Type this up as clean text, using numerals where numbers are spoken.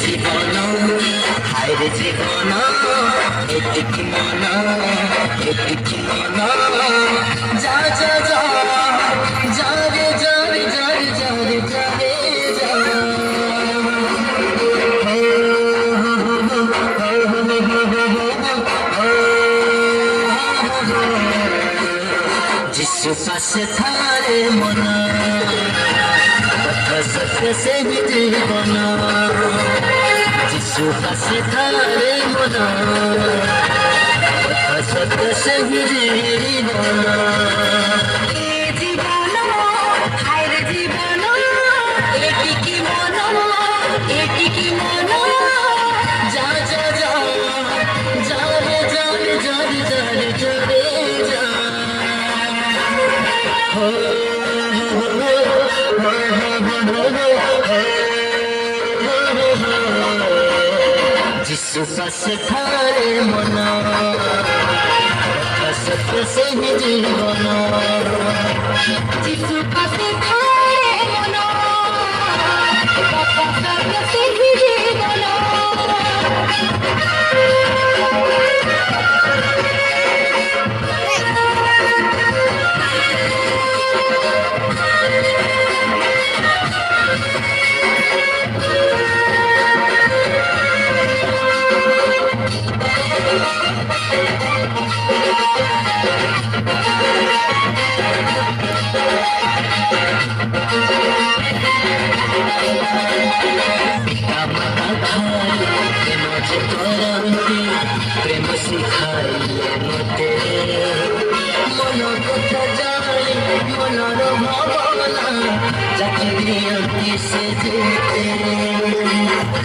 জীবন হায়রে জীবন এদিকে মন এদিকে মন যা যা যা যা রে যা রে যা রে যা রে যা রে যা जिसके पास थारे मना सत्य से भी जीवना जिसके पास थारे मना सत्य से भी जीवना जिसके पास थारे मना सत्य से ही जीवना जिसके पास थारे मना सत्य से ही जीवना प्रेम सिखाइए मते मन कथा जानी मनर भावना चाकरी से जीते